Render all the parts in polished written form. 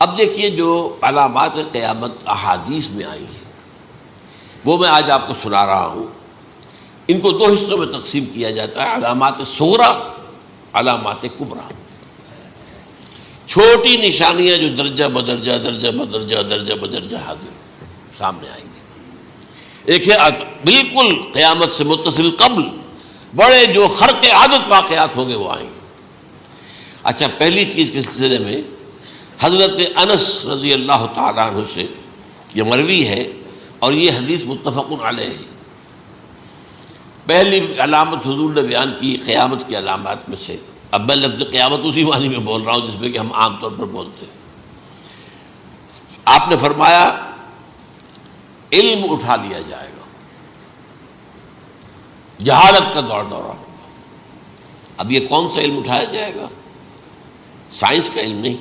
اب دیکھیے جو علامات قیامت احادیث میں آئی ہیں وہ میں آج آپ کو سنا رہا ہوں. ان کو دو حصوں میں تقسیم کیا جاتا ہے، علامات صغریٰ، علامات کبریٰ. چھوٹی نشانیاں جو درجہ بدرجہ درجہ بدرجہ درجہ بدرجہ حاضر سامنے آئیں گے. ایک ہے بالکل قیامت سے متصل قبل بڑے جو خرق عادت واقعات ہوں گے وہ آئیں گے. اچھا، پہلی چیز کے سلسلے میں حضرت انس رضی اللہ تعالیٰ عنہ سے یہ مروی ہے اور یہ حدیث متفق علیہ ہے. پہلی علامت حضور نے بیان کی قیامت کی علامات میں سے. اب میں لفظ قیامت اسی معنی میں بول رہا ہوں جس میں کہ ہم عام طور پر بولتے ہیں. آپ نے فرمایا علم اٹھا لیا جائے گا، جہالت کا دورہ ہوگا. اب یہ کون سا علم اٹھایا جائے گا؟ سائنس کا علم نہیں،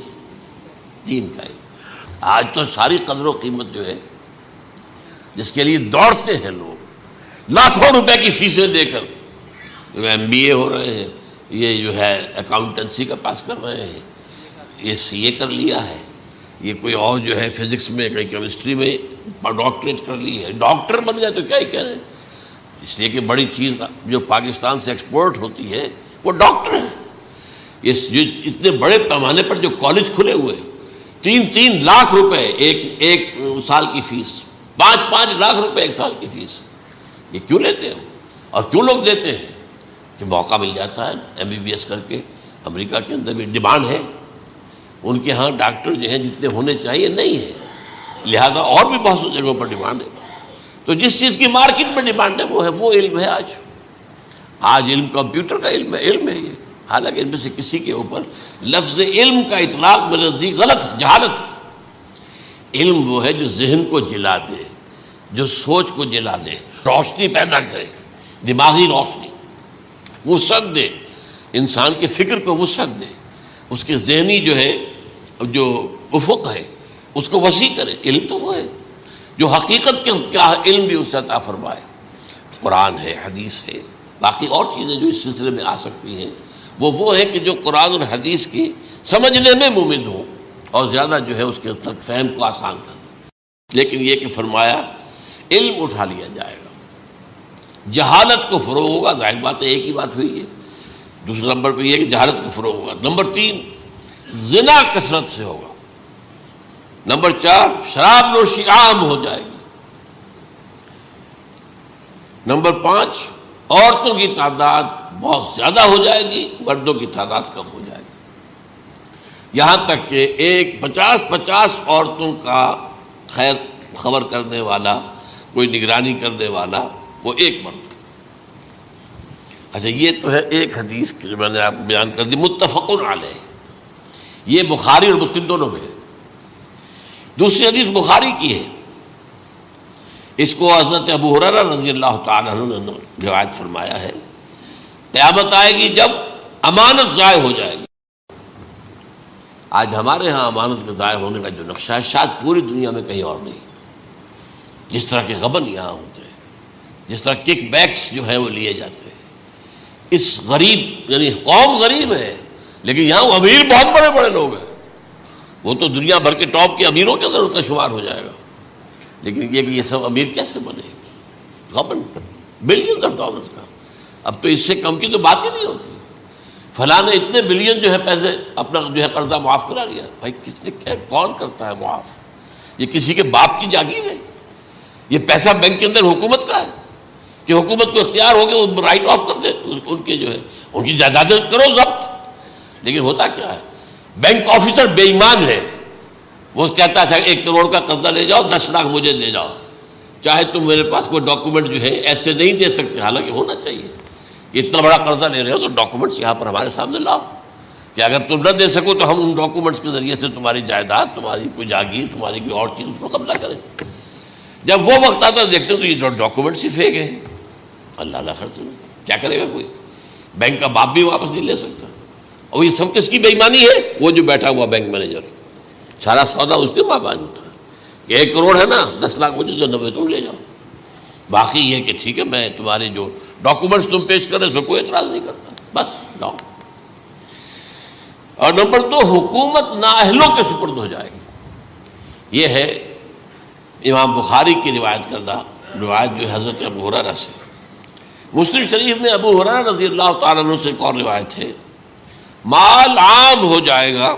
دین کا علم. آج تو ساری قدر و قیمت جو ہے جس کے لیے دوڑتے ہیں لوگ لاکھوں روپے کی فیسیں دے کر، ایم بی اے ہو رہے ہیں، یہ جو ہے اکاؤنٹنسی کا پاس کر رہے ہیں، یہ سی اے کر لیا ہے، یہ کوئی اور جو ہے فزکس میں کوئی کیمسٹری میں ڈاکٹریٹ کر لی ہے، ڈاکٹر بن جائے تو کیا ہی کہہ رہے ہیں. اس لیے کہ بڑی چیز جو پاکستان سے ایکسپورٹ ہوتی ہے وہ ڈاکٹر ہیں. جو اتنے بڑے پیمانے پر جو کالج کھلے ہوئے، 3 لاکھ روپے ایک سال کی فیس، 5 لاکھ روپے ایک سال کی فیس. یہ کیوں لیتے ہیں اور کیوں لوگ دیتے ہیں؟ کہ موقع مل جاتا ہے ایم بی بی ایس کر کے. امریکہ کے اندر بھی ڈیمانڈ ہے، ان کے ہاں ڈاکٹر جو ہیں جتنے ہونے چاہیے نہیں ہے، لہذا اور بھی بہت سی جگہوں پر ڈیمانڈ ہے. تو جس چیز کی مارکیٹ میں ڈیمانڈ ہے وہ علم ہے. آج علم کمپیوٹر کا علم ہے یہ. حالانکہ ان میں سے کسی کے اوپر لفظ علم کا اطلاق میرے نزدیک غلط ہے، جہالت ہے. علم وہ ہے جو ذہن کو جلا دے، جو سوچ کو جلا دے، روشنی پیدا کرے، دماغی روشنی، وسعت دے، انسان کے فکر کو وسعت دے، اس کے ذہنی جو ہے جو افق ہے اس کو وسیع کرے. علم تو وہ ہے جو حقیقت کے کیا علم بھی اس سے عطا فرمائے. قرآن ہے، حدیث ہے، باقی اور چیزیں جو اس سلسلے میں آ سکتی ہیں وہ ہے کہ جو قرآن اور حدیث کی سمجھنے میں مومن ہوں اور زیادہ جو ہے اس کے تک فہم کو آسان کر دیں. لیکن یہ کہ فرمایا علم اٹھا لیا جائے گا، جہالت کو فروغ ہوگا. ظاہر بات ہے ایک ہی بات ہوئی ہے. دوسرے نمبر پہ یہ کہ جہالت کو فروغ ہوگا. نمبر 3 زنا کثرت سے ہوگا. نمبر 4 شراب نوشی عام ہو جائے گی. نمبر 5 عورتوں کی تعداد بہت زیادہ ہو جائے گی، مردوں کی تعداد کم ہو جائے گی. یہاں تک کہ 50 عورتوں کا خیر خبر کرنے والا، کوئی نگرانی کرنے والا، وہ ایک مرد. اچھا، یہ تو ہے ایک حدیث جو میں نے آپ کو بیان کر دی، متفق علیہ. یہ بخاری اور مسلم دونوں میں ہے. دوسری حدیث بخاری کی ہے، اس کو حضرت ابو ہریرہ رضی اللہ تعالیٰ عنہ نے روایت فرمایا ہے. قیامت آئے گی جب امانت ضائع ہو جائے گی. آج ہمارے ہاں امانت کے ضائع ہونے کا جو نقشہ ہے شاید پوری دنیا میں کہیں اور نہیں. جس طرح کے غبن یہاں ہوتے ہیں، جس طرح کک بیکس جو ہے وہ لیے جاتے ہیں. اس غریب یعنی قوم غریب ہے لیکن یہاں وہ امیر بہت بڑے بڑے لوگ ہیں. وہ تو دنیا بھر کے ٹاپ کے امیروں کے اندر ان کا شمار ہو جائے گا. لیکن یہ کہ یہ سب امیر کیسے بنے؟ غبن بلین آف ڈالرز کا. اب تو اس سے کم کی تو بات ہی نہیں ہوتی. فلاں نے اتنے بلین جو ہے پیسے اپنا جو ہے قرضہ معاف کرا لیا. بھائی کس نے کون کرتا ہے معاف؟ یہ کسی کے باپ کی جاگیر ہے. یہ پیسہ بینک کے اندر حکومت کا ہے کہ حکومت کو اختیار ہو گیا وہ رائٹ آف کر دے ان کے جو ہے ان کی جائیدادیں کرو ضبط. لیکن ہوتا کیا ہے؟ بینک آفیسر بے ایمان ہے. وہ کہتا تھا 1 کروڑ کا قرضہ لے جاؤ، 10 لاکھ مجھے دے جاؤ، چاہے تم میرے پاس کوئی ڈاکومنٹ جو ہے ایسے نہیں دے سکتے. حالانکہ ہونا چاہیے کہ اتنا بڑا قرضہ لے رہے ہو تو ڈاکومنٹس یہاں پر ہمارے سامنے لاؤ کہ اگر تم نہ دے سکو تو ہم ان ڈاکومنٹس کے ذریعے سے تمہاری جائیداد، تمہاری کوئی جاگیر، تمہاری کوئی اور چیز اس کو قبضہ کریں. جب وہ وقت آتا دیکھتے تو یہ ڈاکومنٹس ہی فیک ہیں. اللہ خرچ کیا کرے گا کوئی؟ بینک کا باپ بھی واپس نہیں لے سکتا. اور یہ سب کس کی بے ایمانی ہے؟ وہ جو بیٹھا ہوا بینک مینیجر، سارا سودا اس کے ماں باپ ہوتا ہے کہ 1 کروڑ ہے نا، 10 لاکھ مجھے تو 90 تم لے جاؤ. باقی یہ کہ ٹھیک ہے میں تمہارے جو ڈاکومنٹس تم پیش کر رہے اس میں کوئی اعتراض نہیں کرتا، بس جاؤ. اور نمبر 2 حکومت نااہلوں کے سپرد ہو جائے گی. یہ ہے امام بخاری کی روایت کردہ روایت جو حضرت ابو ہریرہ سے. مسلم شریف میں ابو ہریرہ رضی اللہ تعالیٰ عنہ سے ایک اور روایت ہے، مال عام ہو جائے گا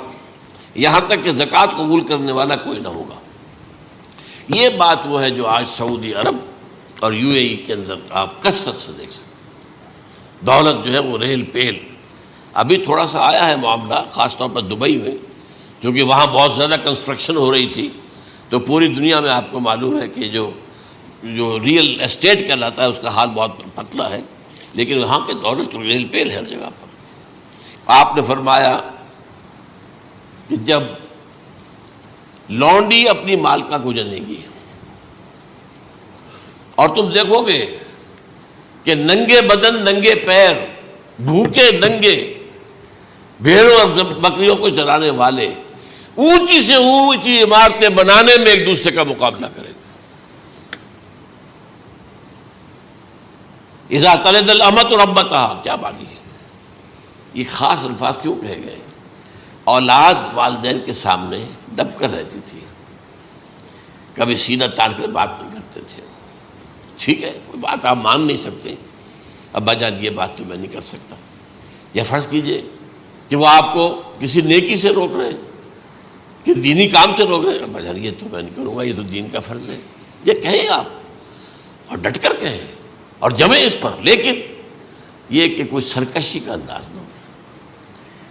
یہاں تک کہ زکوٰۃ قبول کرنے والا کوئی نہ ہوگا. یہ بات وہ ہے جو آج سعودی عرب اور یو اے ای کے اندر آپ کثرت سے دیکھ سکتے ہیں. دولت جو ہے وہ ریل پیل. ابھی تھوڑا سا آیا ہے معاملہ خاص طور پر دبئی میں، کیونکہ وہاں بہت زیادہ کنسٹرکشن ہو رہی تھی، تو پوری دنیا میں آپ کو معلوم ہے کہ جو ریئل اسٹیٹ کہلاتا ہے اس کا حال بہت پتلا ہے، لیکن وہاں کے دولت ریل پیل ہے ہر جگہ پر. آپ نے فرمایا کہ جب لونڈی اپنی مالکہ کو جنے گی اور تم دیکھو گے کہ ننگے بدن ننگے پیر بھوکے ننگے بھیڑوں اور بکریوں کو چرانے والے اونچی سے اونچی عمارتیں بنانے میں ایک دوسرے کا مقابلہ کریں گے. اذا تلد الامۃ ربتها، کیا بات ہے؟ یہ خاص الفاظ کیوں کہے گئے؟ اولاد والدین کے سامنے دب کر رہتی تھی، کبھی سینہ تان کر بات نہیں کرتے تھے. ٹھیک ہے، کوئی بات آپ مان نہیں سکتے، ابا جان یہ بات تو میں نہیں کر سکتا. یا فرض کیجئے کہ وہ آپ کو کسی نیکی سے روک رہے ہیں، کسی دینی کام سے روک رہے ہیں، ابا جان یہ تو میں نہیں کروں گا، یہ تو دین کا فرض ہے. یہ کہیں آپ اور ڈٹ کر کہیں اور جمیں اس پر، لیکن یہ کہ کوئی سرکشی کا انداز نہ ہو.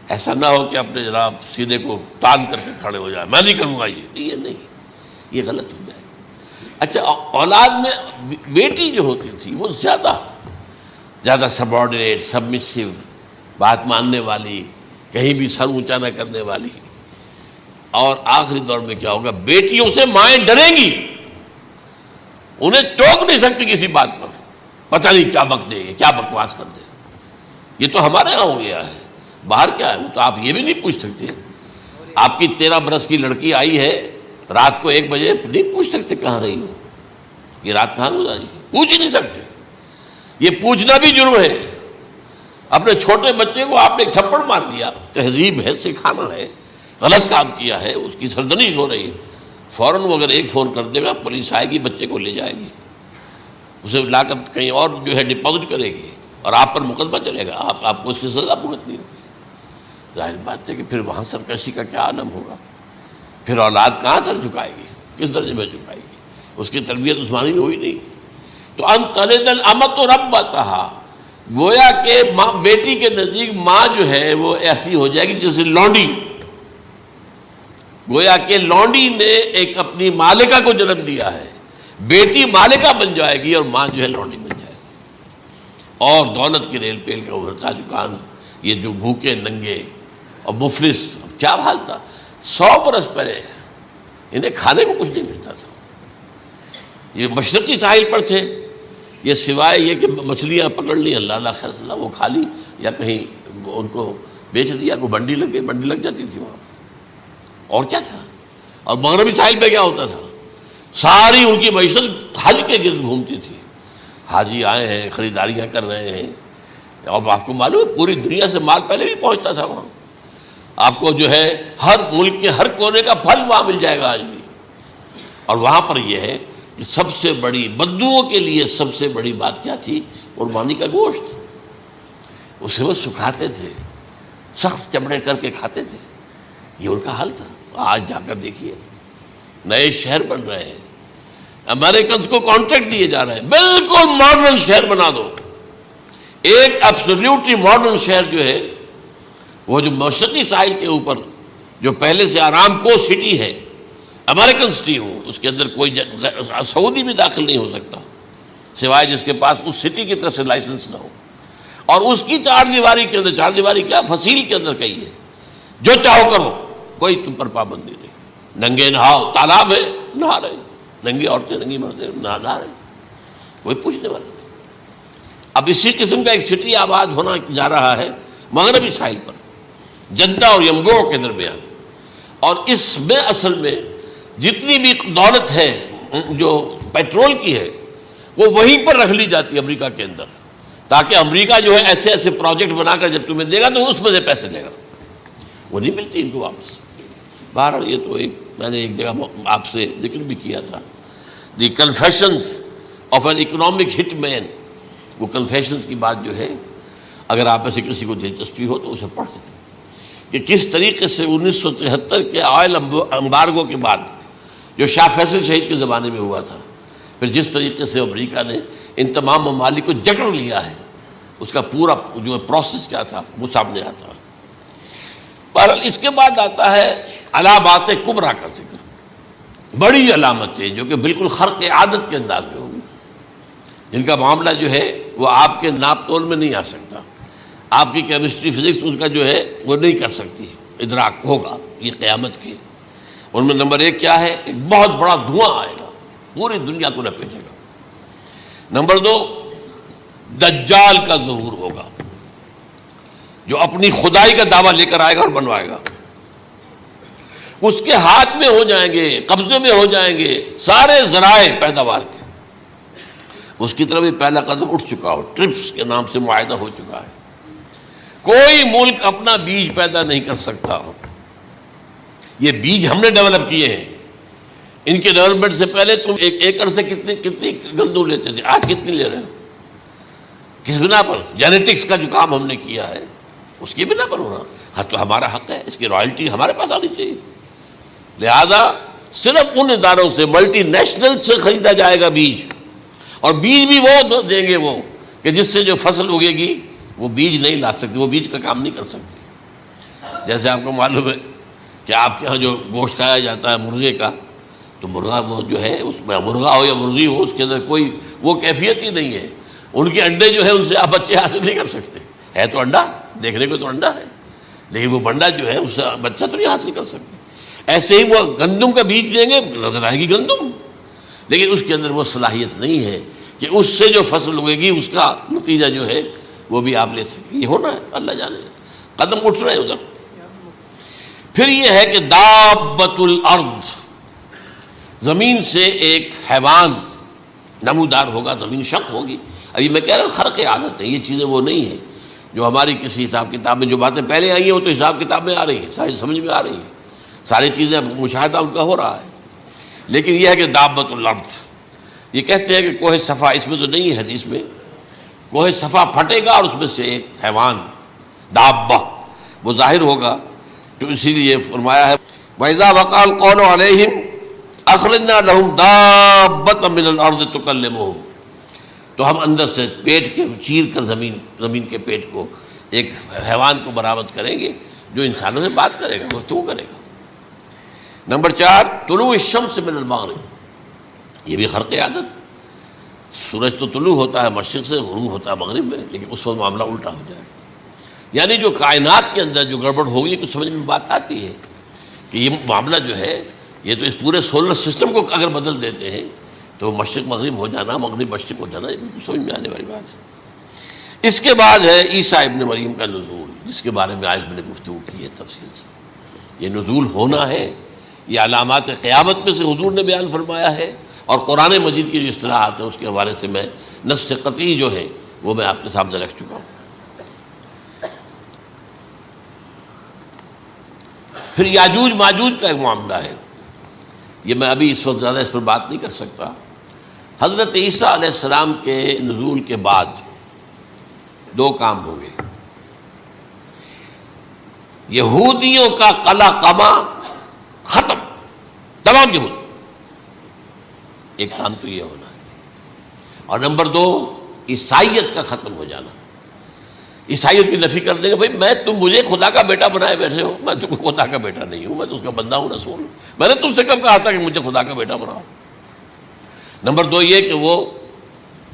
ایسا نہ ہو کہ اپنے جناب سینے کو تان کر کے کھڑے ہو جائے، میں نہیں کروں گا یہ نہیں، یہ غلط ہو جائے. اچھا، اولاد میں بیٹی جو ہوتی تھی وہ زیادہ سبارڈینیٹ، سبمسو، بات ماننے والی، کہیں بھی سر اونچا نہ کرنے والی. اور آخری دور میں کیا ہوگا؟ بیٹیوں سے مائیں ڈریں گی، انہیں ٹوک نہیں سکتی کسی بات پر، پتہ نہیں کیا بک دے گی، کیا بکواس کر دے. یہ تو ہمارے یہاں ہو گیا ہے، باہر کیا ہے وہ تو آپ یہ بھی نہیں پوچھ سکتے. آپ کی 13 برس کی لڑکی آئی ہے رات کو 1 بجے، نہیں پوچھ سکتے کہاں رہی ہو، یہ رات کہاں گزاری، پوچھ ہی نہیں سکتے. یہ پوچھنا بھی جرم ہے. اپنے چھوٹے بچے کو آپ نے ایک تھپڑ مار دیا، تہذیب ہے، سکھانا ہے، غلط کام کیا ہے، اس کی سرزنش ہو رہی ہے، فوراً وہ اگر ایک فون کر دے گا پولیس آئے گی، بچے کو لے جائے گی، اسے لا کر کہیں اور جو ہے ڈپازٹ کرے گی اور آپ پر مقدمہ چلے گا، آپ کو اس کی سزا بھگتنی ہوگی. ظاہر بات ہے کہ پھر وہاں سرکشی کا کیا عالم ہوگا. پھر اولاد کہاں سر جھکائے گی، کس درجے میں جھکائے گی؟ اس کی تربیت عثمانی میں ہوئی نہیں. تو ان تلد الامۃ ربتہا، گویا کہ بیٹی کے نزدیک ماں جو ہے وہ ایسی ہو جائے گی جیسے لونڈی. گویا کہ لونڈی نے ایک اپنی مالکہ کو جنم دیا ہے، بیٹی مالکہ بن جائے گی اور ماں جو ہے لونڈی بن جائے گی. اور دولت کی ریل پیل کا ابھرتا دکان، یہ جو بھوکے ننگے اور مفلس، کیا حال تھا 100 برس پہلے، انہیں کھانے کو کچھ نہیں ملتا تھا. یہ مشرقی ساحل پر تھے، یہ سوائے یہ کہ مچھلیاں پکڑ لی، اللہ خیر اللہ وہ کھا لی، یا کہیں ان کو بیچ دیا، کوئی بنڈی لگ جاتی تھی وہاں، اور کیا تھا. اور مغربی ساحل پہ کیا ہوتا تھا؟ ساری ان کی معیشت حج کے گرد گھومتی تھی. حاجی آئے ہیں، خریداریاں کر رہے ہیں، اور آپ کو معلوم ہے پوری دنیا سے مال پہلے بھی پہنچتا تھا وہاں. آپ کو جو ہے ہر ملک کے ہر کونے کا پھل وہاں مل جائے گا آج بھی. اور وہاں پر یہ ہے کہ سب سے بڑی بدوؤں کے لیے سب سے بڑی بات کیا تھی؟ قربانی کا گوشت. اسے وہ سکھاتے تھے، سخت چمڑے کر کے کھاتے تھے. یہ ان کا حل تھا. آج جا کر دیکھیے نئے شہر بن رہے ہیں، امریکنز کو کانٹریکٹ دیے جا رہے ہیں، بالکل ماڈرن شہر بنا دو. ایک ایبسلیوٹلی ماڈرن شہر جو ہے وہ جو مشرقی ساحل کے اوپر جو پہلے سے آرام کو سٹی ہے، امریکن سٹی ہو، اس کے اندر کوئی سعودی بھی داخل نہیں ہو سکتا سوائے جس کے پاس اس سٹی کی طرف سے لائسنس نہ ہو. اور اس کی 4 دیواری کے اندر، 4 دیواری کیا فصیل کے اندر کہی ہے، جو چاہو کرو، کوئی تم پر پابندی نہیں. ننگے نہاؤ، تالاب ہے نہا رہے، ننگی عورتیں ننگی مردیں نہا رہے، کوئی پوچھنے والا نہیں. اب اسی قسم کا ایک سٹی آباد ہونا جا رہا ہے مغربی ساحل پر، جدہ اور ینبوع کے درمیان. اور اس میں اصل میں جتنی بھی دولت ہے جو پیٹرول کی ہے وہ وہیں پر رکھ لی جاتی ہے امریکہ کے اندر، تاکہ امریکہ جو ہے ایسے ایسے پروجیکٹ بنا کر جب تمہیں دے گا تو اس میں سے پیسے لے گا، وہ نہیں ملتی ان کو واپس. بہرحال یہ تو ایک میں نے ایک جگہ آپ سے ذکر بھی کیا تھا، دی کنفیشنز آف این اکنامک ہٹ مین. وہ کنفیشنز کی بات جو ہے اگر آپ میں سے کسی کو دلچسپی ہو تو اسے پڑھیں کہ کس طریقے سے 1973 کے آئل امبارگو کے بعد جو شاہ فیصل شہید کے زمانے میں ہوا تھا، پھر جس طریقے سے امریکہ نے ان تمام ممالک کو جکڑ لیا ہے، اس کا پورا جو پروسیس کیا تھا وہ سامنے آتا ہے. بہرحال اس کے بعد آتا ہے علامات کبریٰ کا ذکر، بڑی علامتیں جو کہ بالکل خرق عادت کے انداز میں ہوگی، جن کا معاملہ جو ہے وہ آپ کے ناپ تول میں نہیں آ سکتا، آپ کی کیمسٹری فزکس اس کا جو ہے وہ نہیں کر سکتی ادراک ہوگا یہ قیامت کی. ان میں نمبر 1 کیا ہے؟ ایک بہت بڑا دھواں آئے گا، پوری دنیا کو لپیٹے گا. نمبر 2 دجال کا ظہور ہوگا، جو اپنی خدائی کا دعویٰ لے کر آئے گا اور بنوائے گا. اس کے ہاتھ میں ہو جائیں گے، قبضے میں ہو جائیں گے سارے ذرائع پیداوار کے. اس کی طرف بھی پہلا قدم اٹھ چکا ہو، ٹرپس کے نام سے معاہدہ ہو چکا ہے. کوئی ملک اپنا بیج پیدا نہیں کر سکتا ہو. یہ بیج ہم نے ڈیولپ کیے ہیں. ان کے ڈیولپمنٹ سے پہلے تم ایک ایکڑ سے کتنی گندم لیتے تھے، آج کتنی لے رہے ہو؟ کس بنا پر؟ جینیٹکس کا جو کام ہم نے کیا ہے اس کی بنا پر ہو رہا. ہاں تو ہمارا حق ہے، اس کی رائلٹی ہمارے پاس آنی چاہیے. لہذا صرف ان اداروں سے، ملٹی نیشنل سے خریدا جائے گا بیج، اور بیج بھی وہ دیں گے وہ کہ جس سے جو فصل اگے گی وہ بیج نہیں لا سکتی، وہ بیج کا کام نہیں کر سکتی. جیسے آپ کو معلوم ہے کہ آپ کے ہاں جو گوشت کھایا جاتا ہے مرغے کا، تو مرغا وہ جو ہے اس میں مرغا ہو یا مرغی ہو، اس کے اندر کوئی وہ کیفیت ہی نہیں ہے. ان کے انڈے جو ہے ان سے آپ بچے حاصل نہیں کر سکتے. ہے تو انڈا، دیکھنے کو تو انڈا ہے، لیکن وہ بنڈا جو ہے اس سے بچہ تو نہیں حاصل کر سکتے. ایسے ہی وہ گندم کا بیج دیں گے، نظر آئے گی گندم، لیکن اس کے اندر وہ صلاحیت نہیں ہے کہ اس سے جو فصل اگے گی اس کا نتیجہ جو ہے وہ بھی آپ لے سکیں. یہ ہونا ہے، اللہ جانے. قدم اٹھ رہے ہیں ادھر. پھر یہ ہے کہ دابۃ الارض، زمین سے ایک حیوان نمودار ہوگا، زمین شق ہوگی. ابھی میں کہہ رہا ہوں خرق عادت ہے، یہ چیزیں وہ نہیں ہیں جو ہماری کسی حساب کتاب میں جو باتیں پہلے آئی ہیں وہ تو حساب کتاب میں آ رہی ہیں، ساری سمجھ میں آ رہی ہیں، ساری چیزیں مشاہدہ ان کا ہو رہا ہے. لیکن یہ ہے کہ دابۃ الارض، یہ کہتے ہیں کہ کوہ صفا، اس میں تو نہیں ہے حدیث میں، کوہ صفا پھٹے گا اور اس میں سے ایک حیوان دابہ وہ ظاہر ہوگا. تو اسی لیے فرمایا ہے وَإِذَا وَقَعَ الْقَوْلُ عَلَيْهِمْ أَخْرَجْنَا لَهُمْ دَابَّةً مِّنَ الْأَرْضِ تُكَلِّمُهُمْ. تو ہم اندر سے پیٹ کے چیر کر زمین کے پیٹ کو ایک حیوان کو برآمد کریں گے جو انسانوں سے بات کرے گا، گفتگو کرے گا. نمبر 4 طلوع الشمس من المغرب، یہ بھی خرق عادت. سورج تو طلوع ہوتا ہے مشرق سے، غروب ہوتا ہے مغرب میں، لیکن اس وقت معاملہ الٹا ہو جائے. یعنی جو کائنات کے اندر جو گڑبڑ ہوگی کچھ سمجھ میں بات آتی ہے کہ یہ معاملہ جو ہے یہ تو اس پورے سولر سسٹم کو اگر بدل دیتے ہیں تو مشرق مغرب ہو جانا، مغرب مشرق ہو جانا، یہ سمجھ میں آنے والی بات ہے. اس کے بعد ہے عیسیٰ ابن مریم کا نزول، جس کے بارے میں آج میں نے گفتگو کی ہے تفصیل سے. یہ نزول ہونا ہے، یہ علامات قیامت میں سے حضور نے بیان فرمایا ہے، اور قرآن مجید کی جو اصطلاحات ہیں اس کے حوالے سے میں نص قطعی جو ہے وہ میں آپ کے سامنے رکھ چکا ہوں. پھر یاجوج ماجوج کا ایک معاملہ ہے، یہ میں ابھی اس وقت زیادہ اس پر بات نہیں کر سکتا. حضرت عیسیٰ علیہ السلام کے نزول کے بعد 2 کام ہوں گے. یہودیوں کا قلع قمع ختم، تمام یہود، ایک کام تو یہ ہونا ہے. اور نمبر 2 عیسائیت کا ختم ہو جانا. عیسائیت کی نفی کر دیں گے، بھائی تم مجھے خدا کا بیٹا بنائے بیٹھے ہو، میں تم خدا کا بیٹا نہیں ہوں، میں تو اس کا بندہ ہوں، رسول ہوں. میں نے تم سے کب کہا تھا کہ مجھے خدا کا بیٹا بناؤ. نمبر 2 یہ کہ وہ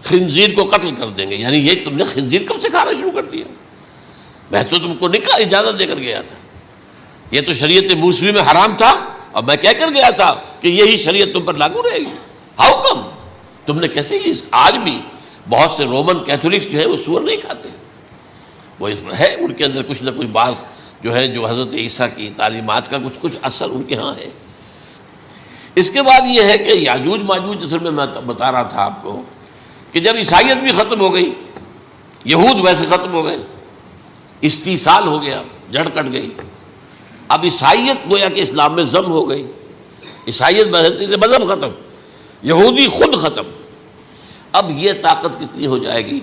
خنزیر کو قتل کر دیں گے. یعنی یہ تم نے خنزیر کب سے کھانا شروع کر دیا؟ میں تو تم کو نکاح اجازت دے کر گیا تھا، یہ تو شریعت موسوی میں حرام تھا، اور میں کہہ کر گیا تھا کہ یہی شریعت تم پر لاگو رہے گی. How come? تم نے کیسے یہ؟ آج بھی بہت سے رومن کیتھولکس جو ہے وہ سور نہیں کھاتے، وہ اس میں ہے ان کے اندر کچھ نہ کچھ بات جو ہے جو حضرت عیسیٰ کی تعلیمات کا کچھ اثر ان کے ہاں ہے. اس کے بعد یہ ہے کہ یاجوج ماجوج اصل میں بتا رہا تھا آپ کو کہ جب عیسائیت بھی ختم ہو گئی، یہود ویسے ختم ہو گئے، استیصال ہو گیا، جڑ کٹ گئی، اب عیسائیت گویا کہ اسلام میں ضم ہو گئی، عیسائیت مذہب ختم، یہودی خود ختم. اب یہ طاقت کتنی ہو جائے گی؟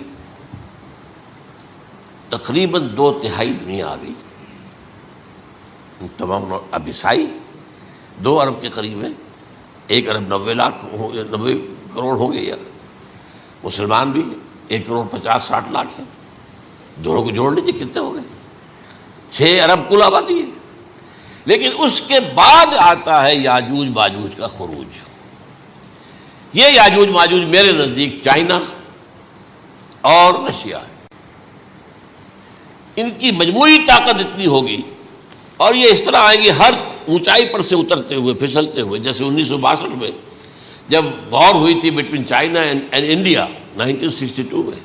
تقریباً 2/3 دنیا آ گئی. تمام اب عیسائی 2 ارب کے قریب ہیں، 1 ارب 90 کروڑ ہوں گے، یا مسلمان بھی 1 کروڑ 50-60 لاکھ ہیں. دونوں کو جوڑ لیجیے کتنے ہو گئے؟ 6 ارب کل آبادی ہے. لیکن اس کے بعد آتا ہے یاجوج ماجوج کا خروج. یہ یاجوج ماجوج میرے نزدیک چائنا اور رشیا ہے. ان کی مجموعی طاقت اتنی ہوگی اور یہ اس طرح آئیں گے ہر اونچائی پر سے اترتے ہوئے، پھسلتے ہوئے. جیسے 1962 میں جب وار ہوئی تھی بٹوین چائنا اینڈ انڈیا 1962 میں،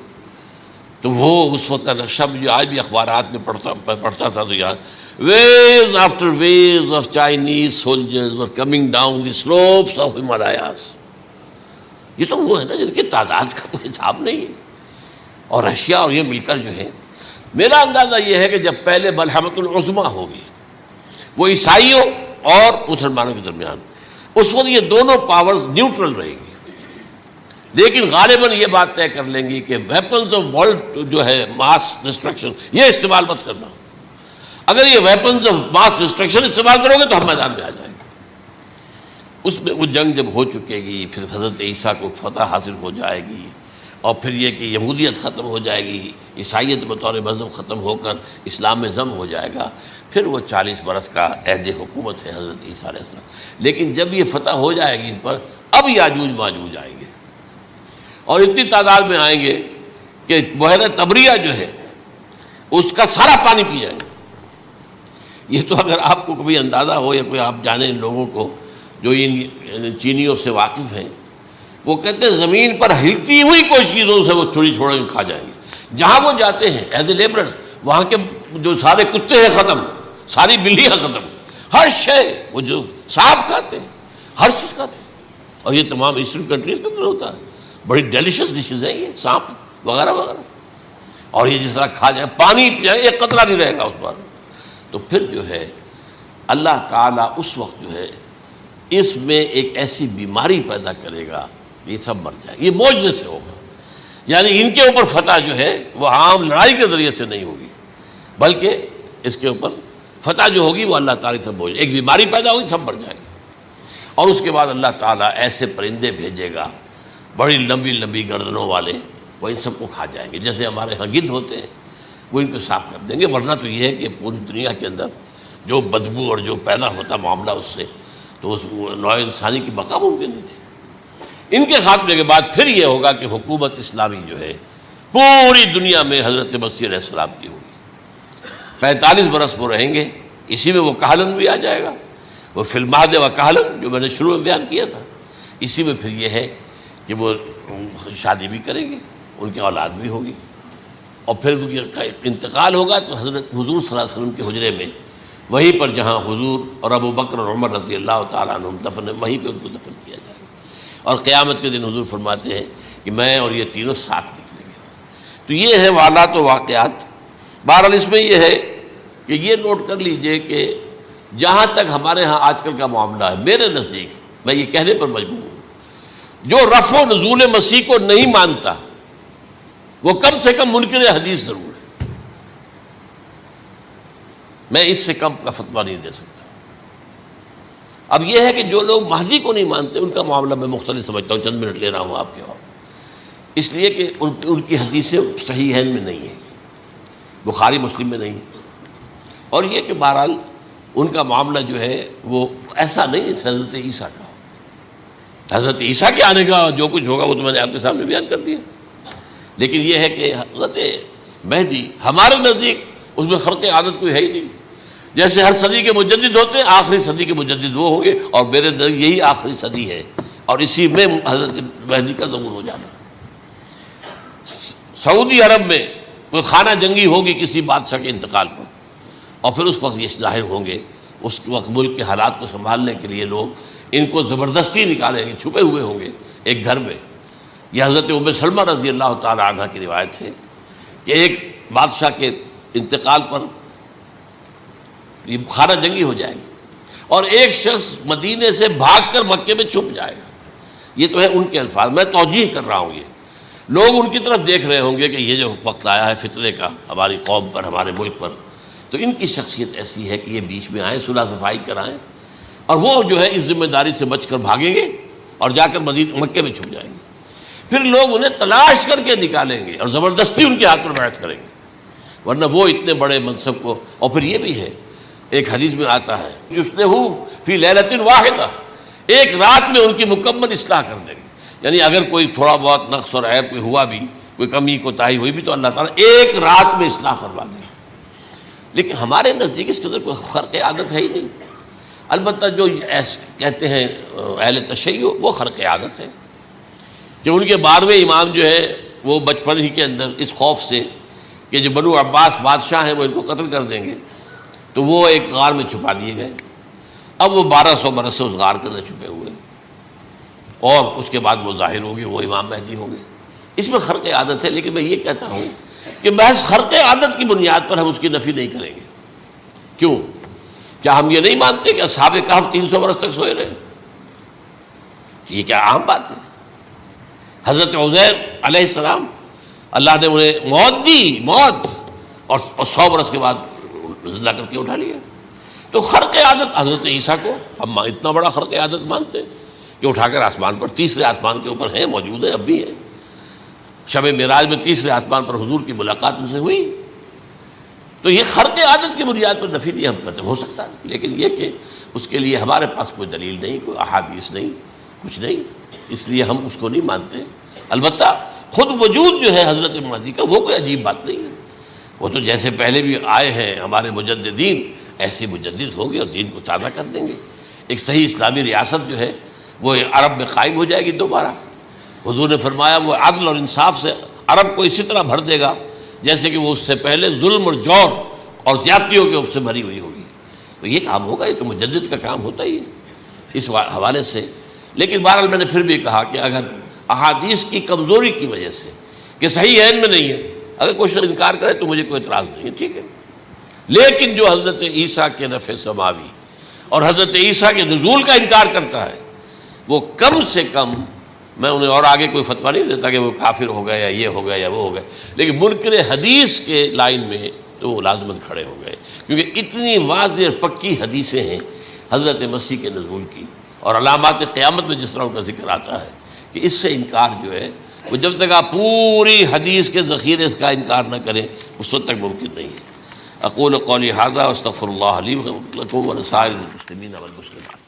تو وہ اس وقت کا نقشہ جو آج بھی اخبارات میں پڑھتا تھا تو یاد، waves after waves of Chinese soldiers were coming down the slopes of Himalayas. یہ تو وہ ہے نا جن کی تعداد کا کوئی حساب نہیں ہے. اور رشیا اور یہ مل کر جو ہے، میرا اندازہ یہ ہے کہ جب پہلے ملحمۃ العظمیٰ ہوگی وہ عیسائیوں اور مسلمانوں کے درمیان، اس وقت یہ دونوں پاورز نیوٹرل رہیں گی. لیکن غالباً یہ بات طے کر لیں گی کہ ویپنز آف ورلڈ جو ہے ماس ڈسٹرکشن، یہ استعمال مت کرنا. اگر یہ ویپنز آف ماس ڈسٹرکشن استعمال کرو گے تو ہم میدان میں آ جائیں گے. اس میں وہ جنگ جب ہو چکے گی، پھر حضرت عیسیٰ کو فتح حاصل ہو جائے گی، اور پھر یہ کہ یہودیت ختم ہو جائے گی، عیسائیت بطور مذہب ختم ہو کر اسلام میں ضم ہو جائے گا. پھر وہ 40 برس کا عہد حکومت ہے حضرت عیسیٰ علیہ السلام. لیکن جب یہ فتح ہو جائے گی ان پر، اب یاجوج ماجوج آئیں گے اور اتنی تعداد میں آئیں گے کہ بحیرہ طبریہ جو ہے اس کا سارا پانی پی جائیں گے. یہ تو اگر آپ کو کبھی اندازہ ہو یا کوئی آپ جانیں ان لوگوں کو جو ان چینیوں سے واقف ہیں، وہ کہتے ہیں زمین پر ہلتی ہوئی کوئی چیزوں سے وہ چھوڑی چھوڑ کے کھا جائیں گے. جہاں وہ جاتے ہیں ایز اے لیبرر، وہاں کے جو سارے کتے ہیں ختم، ساری بلیاں ختم، ہر شے، وہ جو سانپ کھاتے ہیں، ہر چیز کھاتے ہیں. اور یہ تمام ایسٹرن کنٹریز کے اندر ہوتا ہے. بڑی ڈیلیشس ڈشز ہیں یہ سانپ وغیرہ وغیرہ. اور یہ جس طرح کھا جائے، پانی پی جائے، ایک قطرہ نہیں رہے گا اس پر. تو پھر جو ہے اللہ تعالیٰ اس وقت جو ہے اس میں ایک ایسی بیماری پیدا کرے گا، یہ سب مر جائے. یہ معجزے سے ہوگا. یعنی ان کے اوپر فتح جو ہے وہ عام لڑائی کے ذریعے سے نہیں ہوگی، بلکہ اس کے اوپر فتح جو ہوگی وہ اللہ تعالیٰ سے ہوگی. ایک بیماری پیدا ہوگی، سب مر جائیں گے. اور اس کے بعد اللہ تعالیٰ ایسے پرندے بھیجے گا بڑی لمبی لمبی گردنوں والے، وہ ان سب کو کھا جائیں گے. جیسے ہمارے ہاں گدھ ہوتے ہیں، وہ ان کو صاف کر دیں گے. ورنہ تو یہ ہے کہ پوری دنیا کے اندر جو بدبو اور جو پیدا ہوتا معاملہ اس سے، تو اس نوع انسانی کی بقا ممکن نہیں تھی. ان کے خاتمے کے بعد پھر یہ ہوگا کہ حکومت اسلامی جو ہے پوری دنیا میں حضرت مسیح علیہ السلام کی ہوگی. 45 برس وہ رہیں گے. اسی میں وہ کہلن بھی آ جائے گا، وہ فی المہد و کہلن جو میں نے شروع میں بیان کیا تھا. اسی میں پھر یہ ہے کہ وہ شادی بھی کریں گے، ان کی اولاد بھی ہوگی. اور پھر ان کا انتقال ہوگا تو حضرت حضور صلی اللہ علیہ وسلم کے حجرے میں، وہیں پر جہاں حضور اور ابو بکر اور عمر رضی اللہ تعالیٰ عنہم دفن ہیں، وہیں پہ ان کو دفن کیا جائے گا. اور قیامت کے دن حضور فرماتے ہیں کہ میں اور یہ تینوں ساتھ نکلیں گے. تو یہ ہے والات و واقعات. بہرحال اس میں یہ ہے کہ یہ نوٹ کر لیجئے کہ جہاں تک ہمارے ہاں آج کل کا معاملہ ہے، میرے نزدیک میں یہ کہنے پر مجبور ہوں، جو رفع و نزول مسیح کو نہیں مانتا وہ کم سے کم منکر حدیث ضرور ہے. میں اس سے کم کا فتویٰ نہیں دے سکتا. اب یہ ہے کہ جو لوگ مہدی کو نہیں مانتے ان کا معاملہ میں مختلف سمجھتا ہوں. چند منٹ لے رہا ہوں آپ کے، اور اس لیے کہ ان کی حدیثیں صحیحین میں نہیں ہیں، بخاری مسلم میں نہیں. اور یہ کہ بہرحال ان کا معاملہ جو ہے وہ ایسا نہیں ہے حضرت عیسیٰ کا. حضرت عیسیٰ کے آنے کا جو کچھ ہوگا وہ تو میں نے آپ کے سامنے بیان کر دیا. لیکن یہ ہے کہ حضرت مہدی ہمارے نزدیک اس میں خرق عادت کوئی ہے ہی نہیں. جیسے ہر صدی کے مجدد ہوتے ہیں، آخری صدی کے مجدد وہ ہوں گے، اور میرے نزدیک یہی آخری صدی ہے، اور اسی میں حضرت مہدی کا ظہور ہو جانا. سعودی عرب میں کوئی خانہ جنگی ہوگی کسی بادشاہ کے انتقال پر، اور پھر اس وقت یہ ظاہر ہوں گے. اس وقت ملک کے حالات کو سنبھالنے کے لیے لوگ ان کو زبردستی نکالیں گے، چھپے ہوئے ہوں گے ایک گھر میں. یہ حضرت ام سلمہ رضی اللہ تعالی عنہ کی روایت ہے کہ ایک بادشاہ کے انتقال پر یہ خانہ جنگی ہو جائے گی، اور ایک شخص مدینے سے بھاگ کر مکے میں چھپ جائے گا۔ یہ تو ہے ان کے الفاظ، میں توجیہ کر رہا ہوں۔ یہ لوگ ان کی طرف دیکھ رہے ہوں گے کہ یہ جو وقت آیا ہے فتنے کا ہماری قوم پر، ہمارے ملک پر، تو ان کی شخصیت ایسی ہے کہ یہ بیچ میں آئیں، صلح صفائی کرائیں، اور وہ جو ہے اس ذمہ داری سے بچ کر بھاگیں گے اور جا کر مکے میں چھپ جائیں گے۔ پھر لوگ انہیں تلاش کر کے نکالیں گے اور زبردستی ان کے ہاتھ پر بیعت کریں گے، ورنہ وہ اتنے بڑے منصب کو۔ اور پھر یہ بھی ہے، ایک حدیث میں آتا ہے یصلحوا فی لیلۃ واحدہ، ایک رات میں ان کی مکمل اصلاح کر دیں گے۔ یعنی اگر کوئی تھوڑا بہت نقص اور عیب کوئی ہوا بھی، کوئی کمی کوتاہی ہوئی بھی، تو اللہ تعالیٰ ایک رات میں اصلاح کروا دیں گے۔ لیکن ہمارے نزدیک اس کے اندر کوئی خرق عادت ہے ہی نہیں۔ البتہ جو کہتے ہیں اہل تشیع، وہ خرق عادت ہے کہ ان کے 12ویں امام جو ہے وہ بچپن ہی کے اندر اس خوف سے کہ جو بنو عباس بادشاہ ہیں وہ ان کو قتل کر دیں گے، تو وہ ایک غار میں چھپا دیے گئے۔ اب وہ 1200 برس سے اس غار کے اندر چھپے ہوئے، اور اس کے بعد وہ ظاہر ہوں گے، وہ امام مہدی ہوں گے۔ اس میں خرق عادت ہے، لیکن میں یہ کہتا ہوں کہ محض خرق عادت کی بنیاد پر ہم اس کی نفی نہیں کریں گے۔ کیوں؟ کیا ہم یہ نہیں مانتے کہ اصحاب کہف 300 برس تک سوئے رہے؟ یہ کیا عام بات ہے؟ حضرت عزیر علیہ السلام، اللہ نے انہیں موت دی، موت، اور 100 برس کے بعد زندہ کر کے اٹھا لیا۔ تو خرق عادت حضرت عیسیٰ کو ہم اتنا بڑا خرق عادت مانتے ہیں کہ اٹھا کر آسمان پر، تیسرے آسمان کے اوپر ہیں، موجود ہیں، اب بھی ہیں۔ شب معراج میں تیسرے آسمان پر حضور کی ملاقات ان سے ہوئی۔ تو یہ خرق عادت کی بنیاد پر نفی نہیں ہم کرتے، ہو سکتا ہے، لیکن یہ کہ اس کے لیے ہمارے پاس کوئی دلیل نہیں، کوئی احادیث نہیں، کچھ نہیں، اس لیے ہم اس کو نہیں مانتے۔ البتہ خود وجود جو ہے حضرت مہدی کا، وہ کوئی عجیب بات نہیں ہے، وہ تو جیسے پہلے بھی آئے ہیں ہمارے مجددین، ایسے مجدد ہوں گے اور دین کو تازہ کر دیں گے۔ ایک صحیح اسلامی ریاست جو ہے وہ عرب میں قائم ہو جائے گی دوبارہ۔ حضور نے فرمایا وہ عدل اور انصاف سے عرب کو اسی طرح بھر دے گا جیسے کہ وہ اس سے پہلے ظلم اور جور اور زیادتیوں کے سے بھری ہوئی ہوگی۔ تو یہ کام ہوگا، یہ تو مجدد کا کام ہوتا ہی ہے اس حوالے سے۔ لیکن بہرحال میں نے پھر بھی کہا کہ اگر احادیث کی کمزوری کی وجہ سے کہ صحیح عین میں نہیں ہے، اگر کوئی شخص انکار کرے تو مجھے کوئی اعتراض نہیں ہے، ٹھیک ہے۔ لیکن جو حضرت عیسیٰ کے نفع سماوی اور حضرت عیسیٰ کے نزول کا انکار کرتا ہے، وہ کم سے کم، میں انہیں اور آگے کوئی فتویٰ نہیں دیتا کہ وہ کافر ہو گئے یا یہ ہو گئے یا وہ ہو گئے، لیکن منکر حدیث کے لائن میں تو وہ لازماً کھڑے ہو گئے، کیونکہ اتنی واضح اور پکی حدیثیں ہیں حضرت مسیح کے نزول کی، اور علامات قیامت میں جس طرح ان کا ذکر آتا ہے کہ اس سے انکار جو ہے وہ جب تک آپ پوری حدیث کے ذخیرے کا انکار نہ کریں اس وقت تک ممکن نہیں ہے۔ اقول قولی ھذا واستغفر اللہ لی ولکم ولسائر المسلمین والمسلمات۔